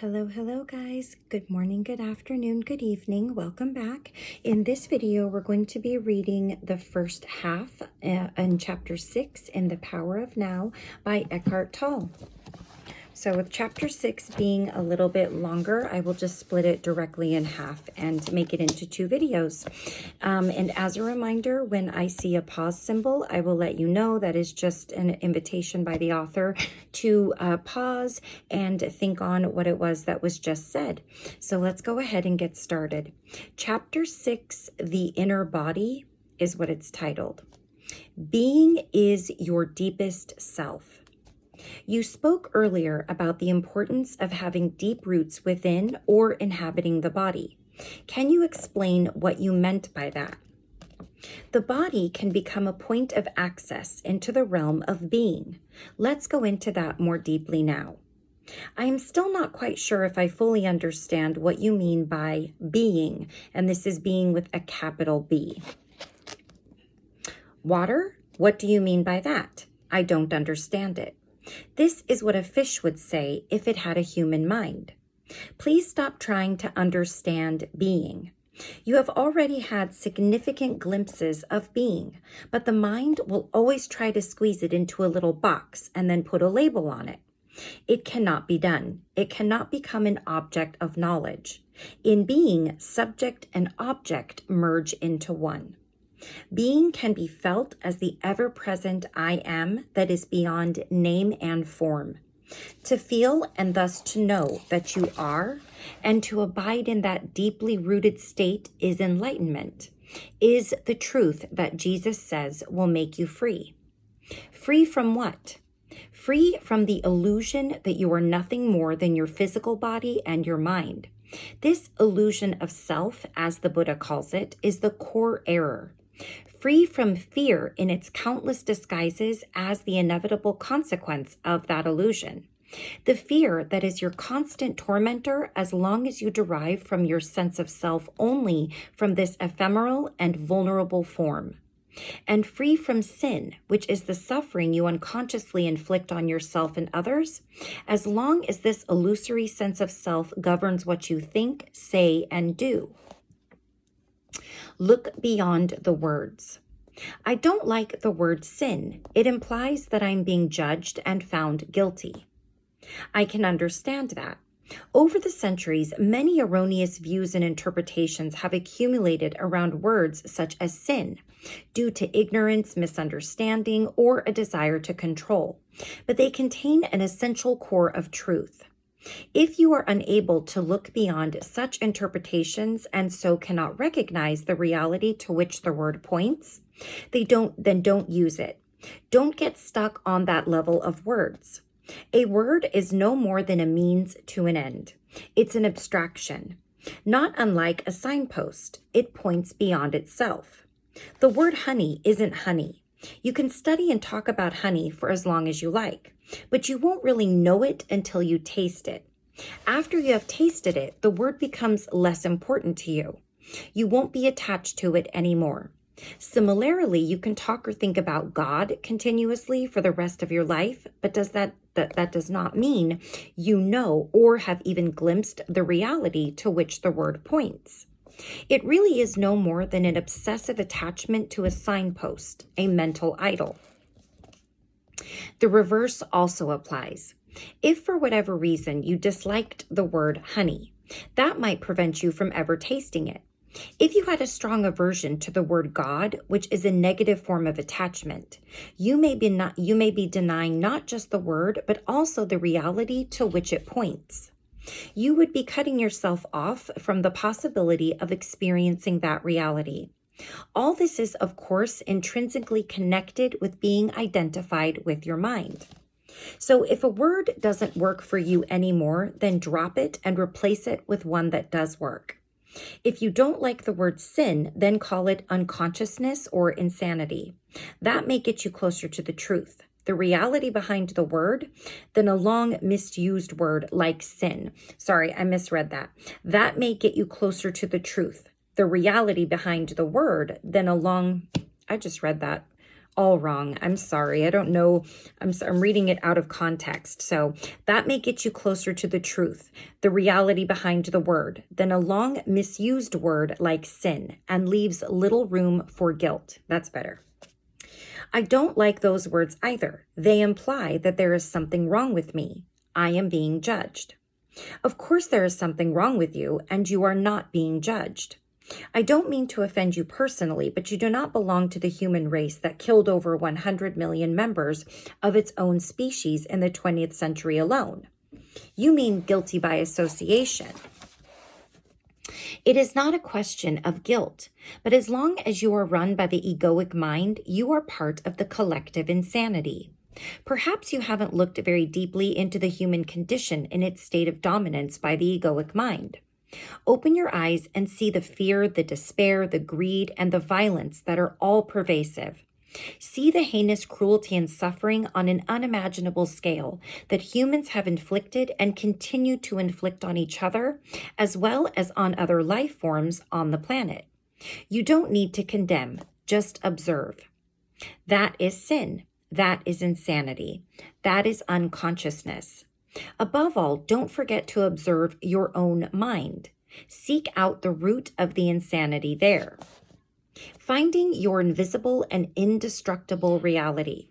Hello guys. Good morning, good afternoon, good evening. Welcome back. In this video, we're going to be reading the first half in chapter 6 in The Power of Now by Eckhart Tolle. So with chapter 6 being a little bit longer, I will just split it directly in half and make it into 2 videos. And as a reminder, when I see a pause symbol, I will let you know that is just an invitation by the author to pause and think on what it was that was just said. So let's go ahead and get started. Chapter 6, The Inner Body, is what it's titled. Being is your deepest self. You spoke earlier about the importance of having deep roots within or inhabiting the body. Can you explain what you meant by that? The body can become a point of access into the realm of being. Let's go into that more deeply now. I am still not quite sure if I fully understand what you mean by being, and this is being with a capital B. Water? What do you mean by that? I don't understand it. This is what a fish would say if it had a human mind. Please stop trying to understand being. You have already had significant glimpses of being, but the mind will always try to squeeze it into a little box and then put a label on it. It cannot be done. It cannot become an object of knowledge. In being, subject and object merge into one. Being can be felt as the ever-present I am that is beyond name and form. To feel and thus to know that you are, and to abide in that deeply rooted state is enlightenment, is the truth that Jesus says will make you free. Free from what? Free from the illusion that you are nothing more than your physical body and your mind. This illusion of self, as the Buddha calls it, is the core error. Free from fear in its countless disguises as the inevitable consequence of that illusion. The fear that is your constant tormentor as long as you derive from your sense of self only from this ephemeral and vulnerable form. And free from sin, which is the suffering you unconsciously inflict on yourself and others, as long as this illusory sense of self governs what you think, say, and do. Look beyond the words. I don't like the word sin. It implies that I'm being judged and found guilty. I can understand that. Over the centuries, many erroneous views and interpretations have accumulated around words such as sin, due to ignorance, misunderstanding, or a desire to control, but they contain an essential core of truth. If you are unable to look beyond such interpretations and so cannot recognize the reality to which the word points, then don't use it. Don't get stuck on that level of words. A word is no more than a means to an end. It's an abstraction. Not unlike a signpost, it points beyond itself. The word honey isn't honey. You can study and talk about honey for as long as you like, but you won't really know it until you taste it. After you have tasted it, the word becomes less important to you. You won't be attached to it anymore. Similarly, you can talk or think about God continuously for the rest of your life, but that does not mean you know or have even glimpsed the reality to which the word points. It really is no more than an obsessive attachment to a signpost, a mental idol. The reverse also applies. If for whatever reason you disliked the word honey, that might prevent you from ever tasting it. If you had a strong aversion to the word God, which is a negative form of attachment, you may be denying not just the word, but also the reality to which it points. You would be cutting yourself off from the possibility of experiencing that reality. All this is, of course, intrinsically connected with being identified with your mind. So if a word doesn't work for you anymore, then drop it and replace it with one that does work. If you don't like the word sin, then call it unconsciousness or insanity. That may get you closer to the truth, the reality behind the word, than a long misused word like sin. Sorry, I misread that. That may get you closer to the truth, the reality behind the word, than a long, I just read that. all wrong. I'm sorry. I don't know. I'm reading it out of context. So that may get you closer to the truth, the reality behind the word, than a long misused word like sin, and leaves little room for guilt. That's better. I don't like those words either. They imply that there is something wrong with me. I am being judged. Of course there is something wrong with you, and you are not being judged. I don't mean to offend you personally, but you do not belong to the human race that killed over 100 million members of its own species in the 20th century alone. You mean guilty by association. It is not a question of guilt, but as long as you are run by the egoic mind, you are part of the collective insanity. Perhaps you haven't looked very deeply into the human condition in its state of dominance by the egoic mind. Open your eyes and see the fear, the despair, the greed, and the violence that are all pervasive. See the heinous cruelty and suffering on an unimaginable scale that humans have inflicted and continue to inflict on each other, as well as on other life forms on the planet. You don't need to condemn, just observe. That is sin. That is insanity. That is unconsciousness. Above all, don't forget to observe your own mind. Seek out the root of the insanity there. Finding your invisible and indestructible reality.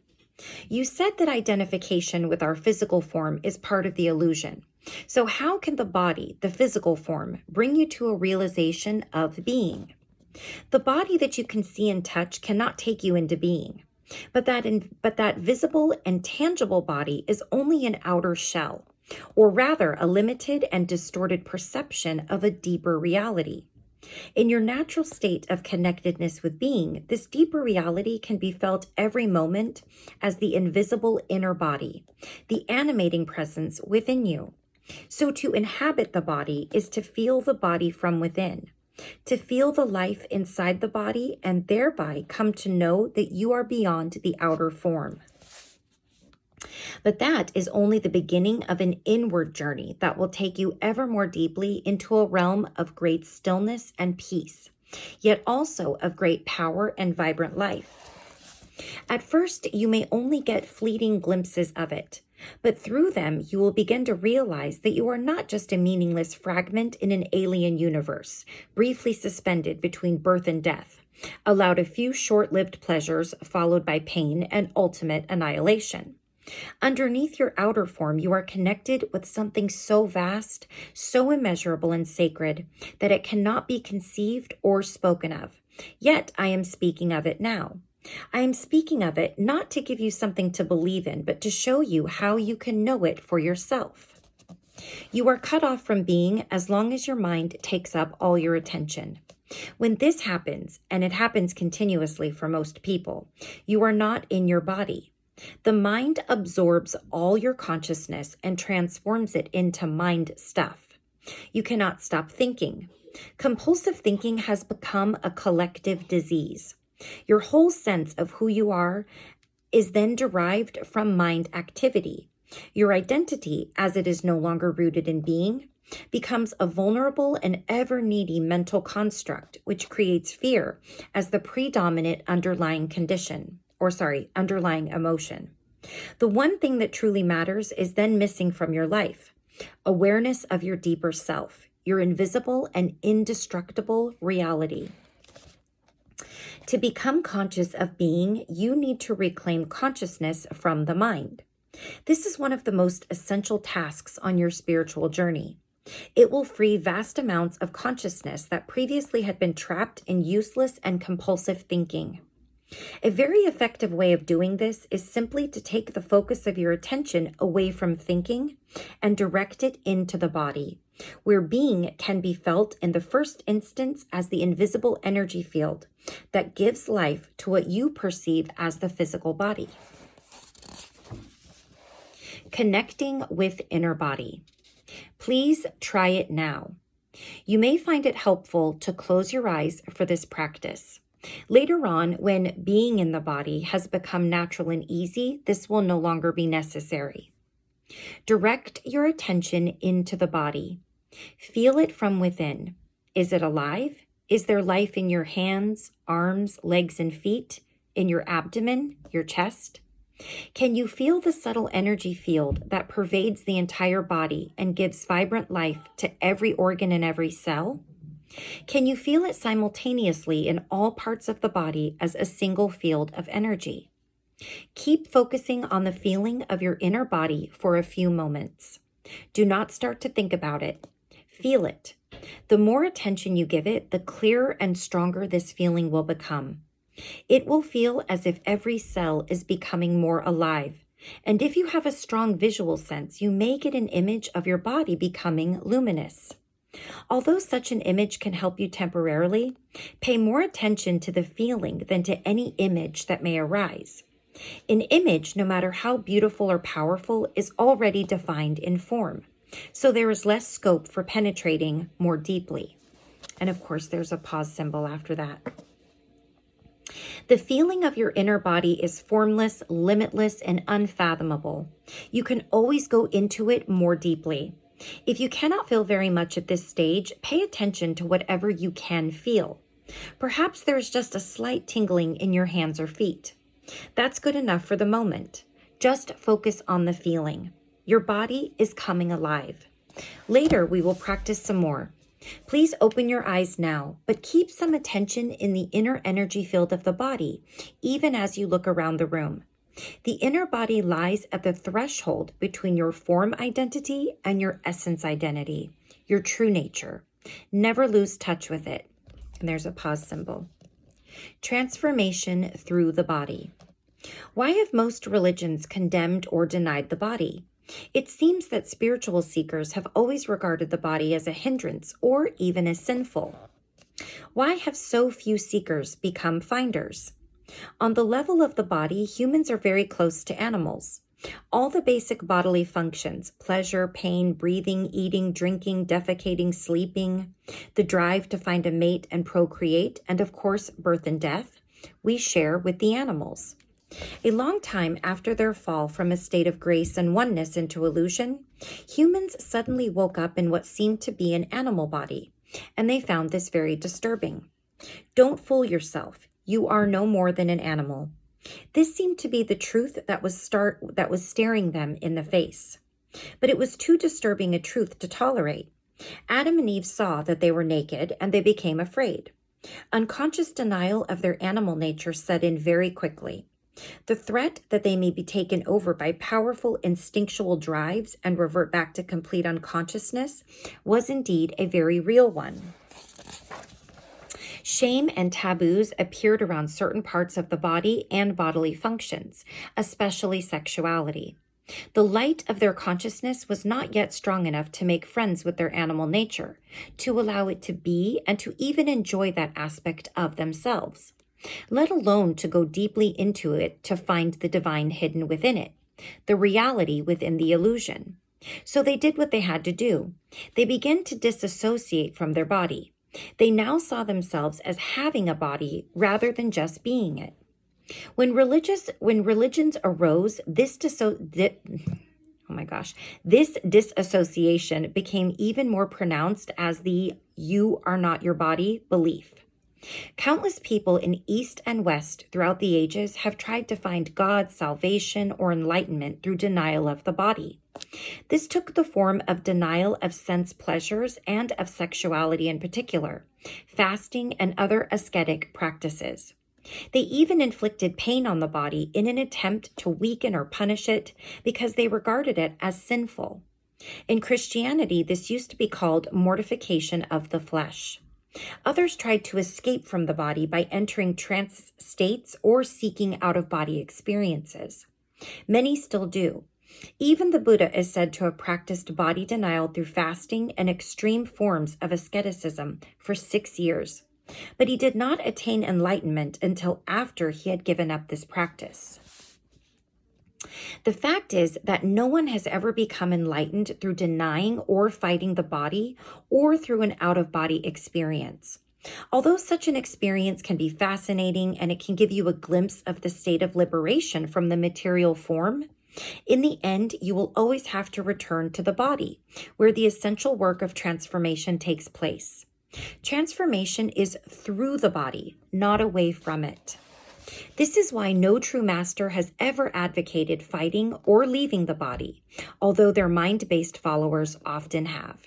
You said that identification with our physical form is part of the illusion. So how can the body, the physical form, bring you to a realization of being? The body that you can see and touch cannot take you into being. But that visible and tangible body is only an outer shell, or rather a limited and distorted perception of a deeper reality. In your natural state of connectedness with being, this deeper reality can be felt every moment as the invisible inner body, the animating presence within you. So to inhabit the body is to feel the body from within, to feel the life inside the body, and thereby come to know that you are beyond the outer form. But that is only the beginning of an inward journey that will take you ever more deeply into a realm of great stillness and peace, yet also of great power and vibrant life. At first, you may only get fleeting glimpses of it, but through them, you will begin to realize that you are not just a meaningless fragment in an alien universe, briefly suspended between birth and death, allowed a few short-lived pleasures followed by pain and ultimate annihilation. Underneath your outer form, you are connected with something so vast, so immeasurable and sacred that it cannot be conceived or spoken of. Yet I am speaking of it now. I am speaking of it not to give you something to believe in, but to show you how you can know it for yourself. You are cut off from being as long as your mind takes up all your attention. When this happens, and it happens continuously for most people, you are not in your body. The mind absorbs all your consciousness and transforms it into mind stuff. You cannot stop thinking. Compulsive thinking has become a collective disease. Your whole sense of who you are is then derived from mind activity. Your identity, as it is no longer rooted in being, becomes a vulnerable and ever-needy mental construct, which creates fear as the predominant underlying emotion. The one thing that truly matters is then missing from your life: awareness of your deeper self, your invisible and indestructible reality. To become conscious of being, you need to reclaim consciousness from the mind. This is one of the most essential tasks on your spiritual journey. It will free vast amounts of consciousness that previously had been trapped in useless and compulsive thinking. A very effective way of doing this is simply to take the focus of your attention away from thinking and direct it into the body, where being can be felt in the first instance as the invisible energy field that gives life to what you perceive as the physical body. Connecting with inner body. Please try it now. You may find it helpful to close your eyes for this practice. Later on, when being in the body has become natural and easy, this will no longer be necessary. Direct your attention into the body. Feel it from within. Is it alive? Is there life in your hands, arms, legs, and feet? in your abdomen, your chest? Can you feel the subtle energy field that pervades the entire body and gives vibrant life to every organ and every cell? Can you feel it simultaneously in all parts of the body as a single field of energy? Keep focusing on the feeling of your inner body for a few moments. Do not start to think about it. Feel it. The more attention you give it, the clearer and stronger this feeling will become. It will feel as if every cell is becoming more alive. And if you have a strong visual sense, you may get an image of your body becoming luminous. Although such an image can help you temporarily, pay more attention to the feeling than to any image that may arise. An image, no matter how beautiful or powerful, is already defined in form, so there is less scope for penetrating more deeply. And of course, there's a pause symbol after that. The feeling of your inner body is formless, limitless, and unfathomable. You can always go into it more deeply. If you cannot feel very much at this stage, pay attention to whatever you can feel. Perhaps there's just a slight tingling in your hands or feet. That's good enough for the moment. Just focus on the feeling. Your body is coming alive. Later, we will practice some more. Please open your eyes now, but keep some attention in the inner energy field of the body, even as you look around the room. The inner body lies at the threshold between your form identity and your essence identity, your true nature. Never lose touch with it. And there's a pause symbol. Transformation through the body. Why have most religions condemned or denied the body? It seems that spiritual seekers have always regarded the body as a hindrance or even as sinful. Why have so few seekers become finders? On the level of the body, humans are very close to animals. All the basic bodily functions, pleasure, pain, breathing, eating, drinking, defecating, sleeping, the drive to find a mate and procreate, and of course, birth and death, we share with the animals. A long time after their fall from a state of grace and oneness into illusion, humans suddenly woke up in what seemed to be an animal body, and they found this very disturbing. Don't fool yourself. You are no more than an animal. This seemed to be the truth that was staring them in the face. But it was too disturbing a truth to tolerate. Adam and Eve saw that they were naked, and they became afraid. Unconscious denial of their animal nature set in very quickly. The threat that they may be taken over by powerful instinctual drives and revert back to complete unconsciousness was indeed a very real one. Shame and taboos appeared around certain parts of the body and bodily functions, especially sexuality. The light of their consciousness was not yet strong enough to make friends with their animal nature, to allow it to be and to even enjoy that aspect of themselves, let alone to go deeply into it to find the divine hidden within it, the reality within the illusion. So they did what they had to do. They began to disassociate from their body. They now saw themselves as having a body rather than just being it. When religions arose, this disassociation became even more pronounced as the "you are not your body" belief. Countless people in East and West throughout the ages have tried to find God, salvation, or enlightenment through denial of the body. This took the form of denial of sense pleasures and of sexuality in particular, fasting, and other ascetic practices. They even inflicted pain on the body in an attempt to weaken or punish it because they regarded it as sinful. In Christianity, this used to be called mortification of the flesh. Others tried to escape from the body by entering trance states or seeking out-of-body experiences. Many still do. Even the Buddha is said to have practiced body denial through fasting and extreme forms of asceticism for 6 years. But he did not attain enlightenment until after he had given up this practice. The fact is that no one has ever become enlightened through denying or fighting the body or through an out-of-body experience. Although such an experience can be fascinating and it can give you a glimpse of the state of liberation from the material form, in the end, you will always have to return to the body, where the essential work of transformation takes place. Transformation is through the body, not away from it. This is why no true master has ever advocated fighting or leaving the body, although their mind-based followers often have.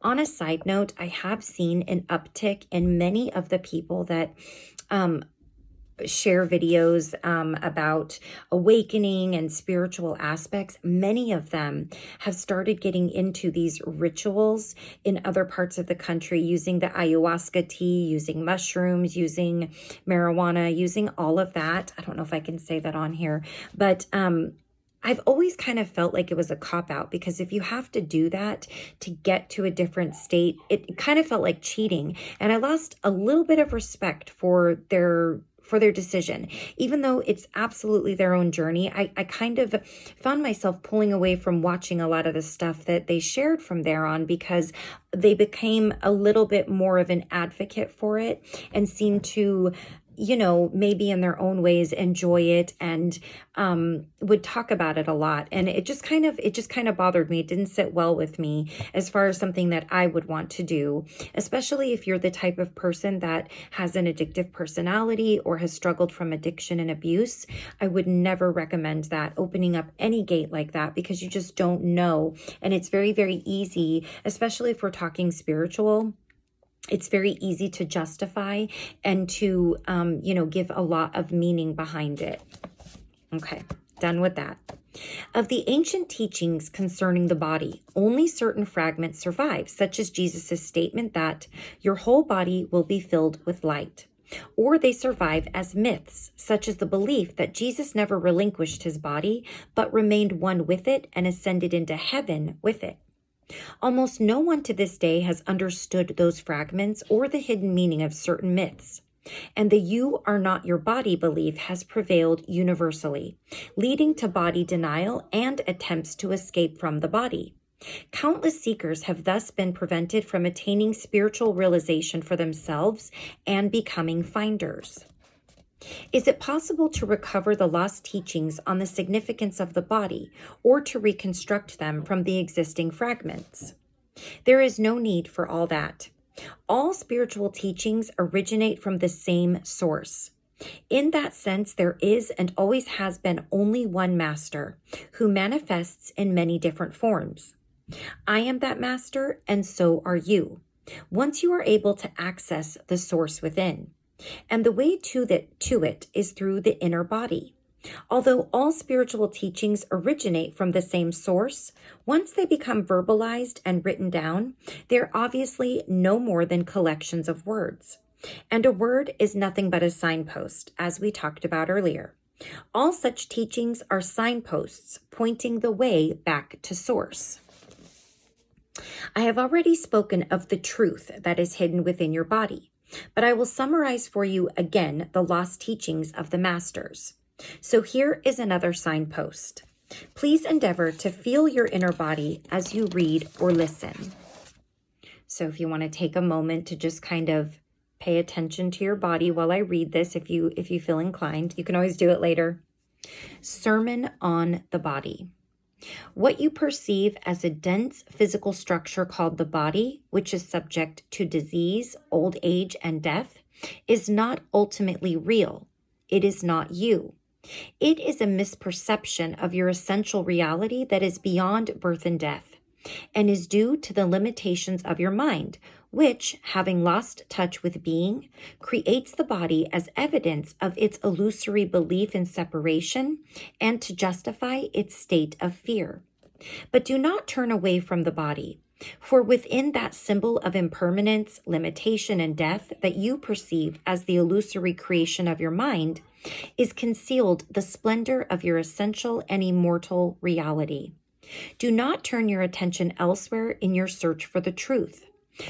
On a side note, I have seen an uptick in many of the people that share videos about awakening and spiritual aspects. Many of them have started getting into these rituals in other parts of the country, using the ayahuasca tea, using mushrooms, using marijuana, using all of that. I don't know if I can say that on here, but I've always kind of felt like it was a cop-out, because if you have to do that to get to a different state, it kind of felt like cheating. And I lost a little bit of respect for their decision. Even though it's absolutely their own journey, I kind of found myself pulling away from watching a lot of the stuff that they shared from there on, because they became a little bit more of an advocate for it and seemed to, maybe in their own ways enjoy it, and would talk about it a lot. And it just kind of bothered me. It didn't sit well with me as far as something that I would want to do, especially if you're the type of person that has an addictive personality or has struggled from addiction and abuse. I would never recommend that, opening up any gate like that, because you just don't know. And it's very, very easy, especially if we're talking spiritual. It's very easy to justify and to, give a lot of meaning behind it. Okay, done with that. Of the ancient teachings concerning the body, only certain fragments survive, such as Jesus' statement that your whole body will be filled with light. Or they survive as myths, such as the belief that Jesus never relinquished his body, but remained one with it and ascended into heaven with it. Almost no one to this day has understood those fragments or the hidden meaning of certain myths. And the you are not your body belief has prevailed universally, leading to body denial and attempts to escape from the body. Countless seekers have thus been prevented from attaining spiritual realization for themselves and becoming finders. Is it possible to recover the lost teachings on the significance of the body, or to reconstruct them from the existing fragments? There is no need for all that. All spiritual teachings originate from the same source. In that sense, there is and always has been only one master, who manifests in many different forms. I am that master, and so are you, once you are able to access the source within. And the way to it is through the inner body. Although all spiritual teachings originate from the same source, once they become verbalized and written down, they're obviously no more than collections of words. And a word is nothing but a signpost, as we talked about earlier. All such teachings are signposts pointing the way back to source. I have already spoken of the truth that is hidden within your body, but I will summarize for you again the lost teachings of the masters. So here is another signpost. Please endeavor to feel your inner body as you read or listen. So if you want to take a moment to just kind of pay attention to your body while I read this, if you feel inclined, you can always do it later. Sermon on the body. What you perceive as a dense physical structure called the body, which is subject to disease, old age, and death, is not ultimately real. It is not you. It is a misperception of your essential reality that is beyond birth and death, and is due to the limitations of your mind, which, having lost touch with being, creates the body as evidence of its illusory belief in separation and to justify its state of fear. But do not turn away from the body, for within that symbol of impermanence, limitation, and death that you perceive as the illusory creation of your mind is concealed the splendor of your essential and immortal reality. Do not turn your attention elsewhere in your search for the truth,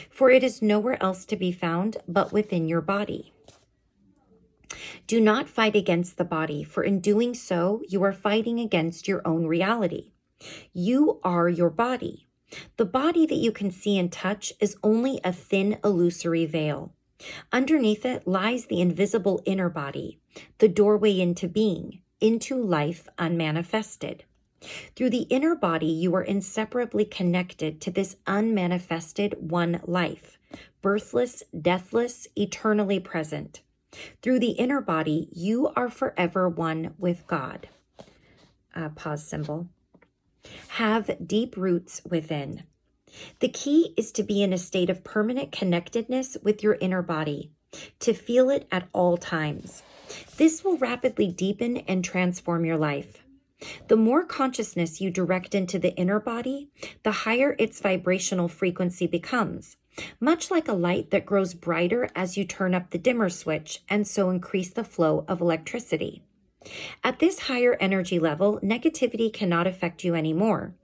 for it is nowhere else to be found but within your body. Do not fight against the body, for in doing so, you are fighting against your own reality. You are your body. The body that you can see and touch is only a thin, illusory veil. Underneath it lies the invisible inner body, the doorway into being, into life unmanifested. Through the inner body, you are inseparably connected to this unmanifested one life, birthless, deathless, eternally present. Through the inner body, you are forever one with God. Pause symbol. Have deep roots within. The key is to be in a state of permanent connectedness with your inner body, to feel it at all times. This will rapidly deepen and transform your life. The more consciousness you direct into the inner body, the higher its vibrational frequency becomes, much like a light that grows brighter as you turn up the dimmer switch and so increase the flow of electricity. At this higher energy level, negativity cannot affect you anymore,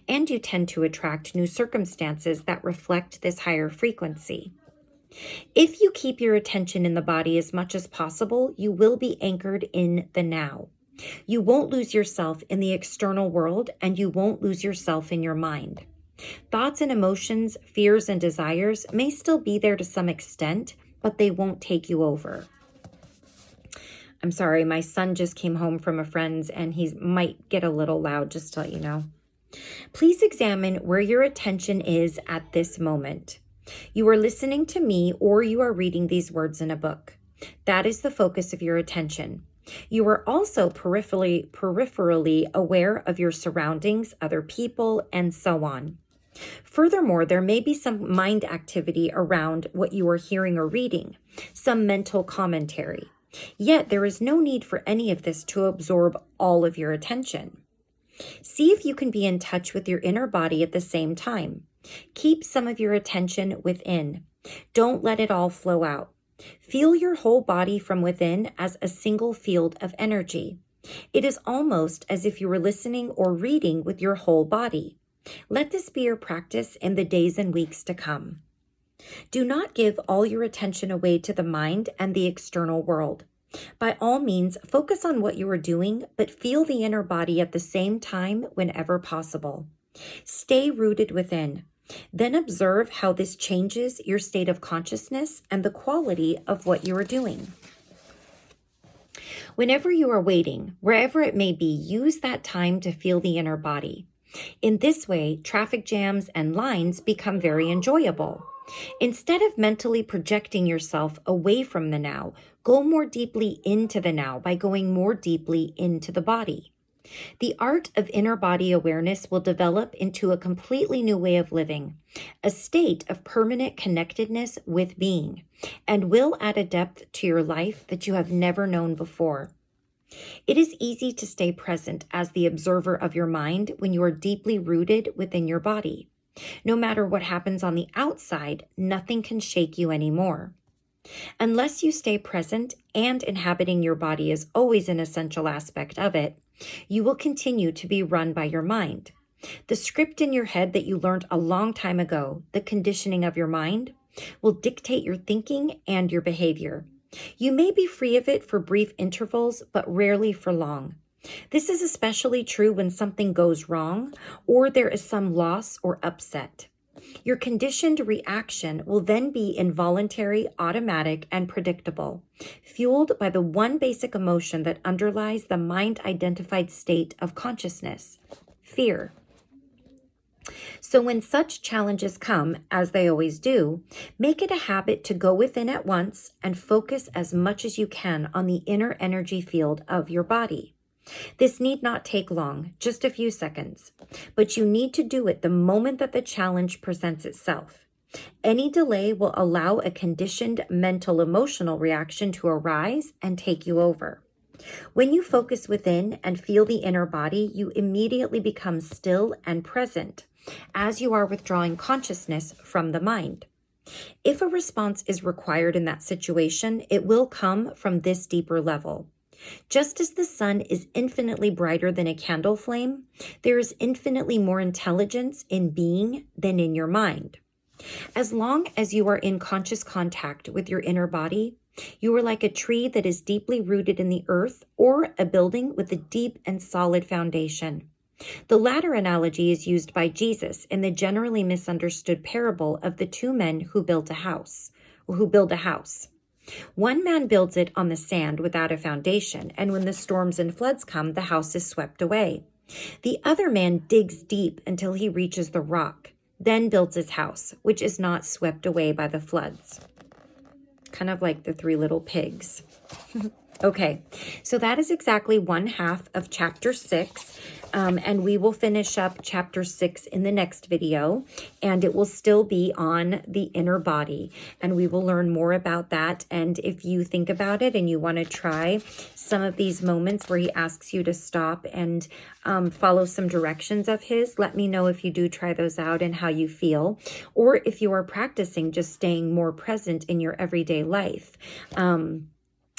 and you tend to attract new circumstances that reflect this higher frequency. If you keep your attention in the body as much as possible, you will be anchored in the now. You won't lose yourself in the external world, and you won't lose yourself in your mind. Thoughts and emotions, fears and desires may still be there to some extent, but they won't take you over. I'm sorry, my son just came home from a friend's and he might get a little loud, just to let you know. Please examine where your attention is at this moment. You are listening to me or you are reading these words in a book. That is the focus of your attention. You are also peripherally aware of your surroundings, other people, and so on. Furthermore, there may be some mind activity around what you are hearing or reading, some mental commentary. Yet there is no need for any of this to absorb all of your attention. See if you can be in touch with your inner body at the same time. Keep some of your attention within. Don't let it all flow out. Feel your whole body from within as a single field of energy. It is almost as if you were listening or reading with your whole body. Let this be your practice in the days and weeks to come. Do not give all your attention away to the mind and the external world. By all means, focus on what you are doing, but feel the inner body at the same time whenever possible. Stay rooted within. Then observe how this changes your state of consciousness and the quality of what you are doing. Whenever you are waiting, wherever it may be, use that time to feel the inner body. In this way, traffic jams and lines become very enjoyable. Instead of mentally projecting yourself away from the now, go more deeply into the now by going more deeply into the body. The art of inner body awareness will develop into a completely new way of living, a state of permanent connectedness with being, and will add a depth to your life that you have never known before. It is easy to stay present as the observer of your mind when you are deeply rooted within your body. No matter what happens on the outside, nothing can shake you anymore. Unless you stay present, and inhabiting your body is always an essential aspect of it, you will continue to be run by your mind. The script in your head that you learned a long time ago, the conditioning of your mind, will dictate your thinking and your behavior. You may be free of it for brief intervals, but rarely for long. This is especially true when something goes wrong or there is some loss or upset. Your conditioned reaction will then be involuntary, automatic, and predictable, fueled by the one basic emotion that underlies the mind-identified state of consciousness: fear. So when such challenges come, as they always do, make it a habit to go within at once and focus as much as you can on the inner energy field of your body. This need not take long, just a few seconds, but you need to do it the moment that the challenge presents itself. Any delay will allow a conditioned mental emotional reaction to arise and take you over. When you focus within and feel the inner body, you immediately become still and present, as you are withdrawing consciousness from the mind. If a response is required in that situation, it will come from this deeper level. Just as the sun is infinitely brighter than a candle flame, there is infinitely more intelligence in being than in your mind. As long as you are in conscious contact with your inner body, you are like a tree that is deeply rooted in the earth or a building with a deep and solid foundation. The latter analogy is used by Jesus in the generally misunderstood parable of the two men who build a house. One man builds it on the sand without a foundation, and when the storms and floods come, the house is swept away. The other man digs deep until he reaches the rock, then builds his house, which is not swept away by the floods. kind of like the Three Little Pigs. Okay, so that is exactly 1/2 of chapter 6. And we will finish up chapter 6 in the next video, and it will still be on the inner body, and we will learn more about that. And if you think about it and you want to try some of these moments where he asks you to stop and follow some directions of his, let me know if you do try those out and how you feel, or if you are practicing just staying more present in your everyday life.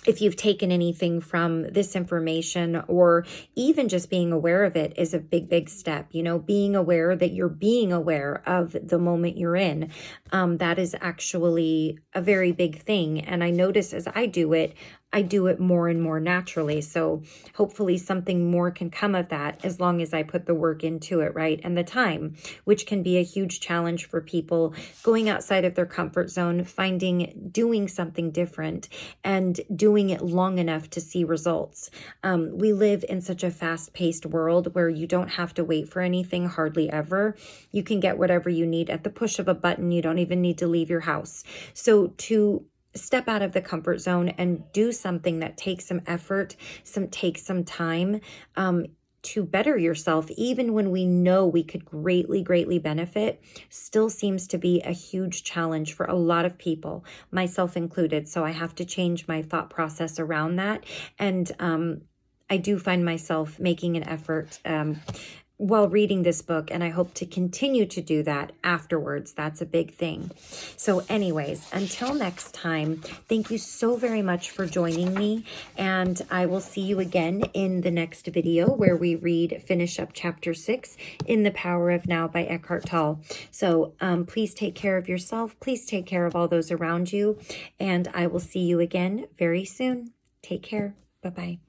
If you've taken anything from this information, or even just being aware of it, is a big, big step. You know, being aware that you're being aware of the moment you're in. That is actually a very big thing. And I notice as I do it more and more naturally. So hopefully something more can come of that as long as I put the work into it, right? And the time, which can be a huge challenge for people going outside of their comfort zone, doing something different and doing it long enough to see results. We live in such a fast-paced world where you don't have to wait for anything hardly ever. You can get whatever you need at the push of a button. You don't even need to leave your house. So to step out of the comfort zone and do something that takes some effort, takes some time, to better yourself, even when we know we could greatly, greatly benefit, still seems to be a huge challenge for a lot of people, myself included. So I have to change my thought process around that. And I do find myself making an effort while reading this book, and I hope to continue to do that afterwards. That's a big thing. So anyways, until next time, thank you so very much for joining me, and I will see you again in the next video where we finish up chapter 6 in The Power of Now by Eckhart Tolle. So please take care of yourself. Please take care of all those around you, and I will see you again very soon. Take care. Bye-bye.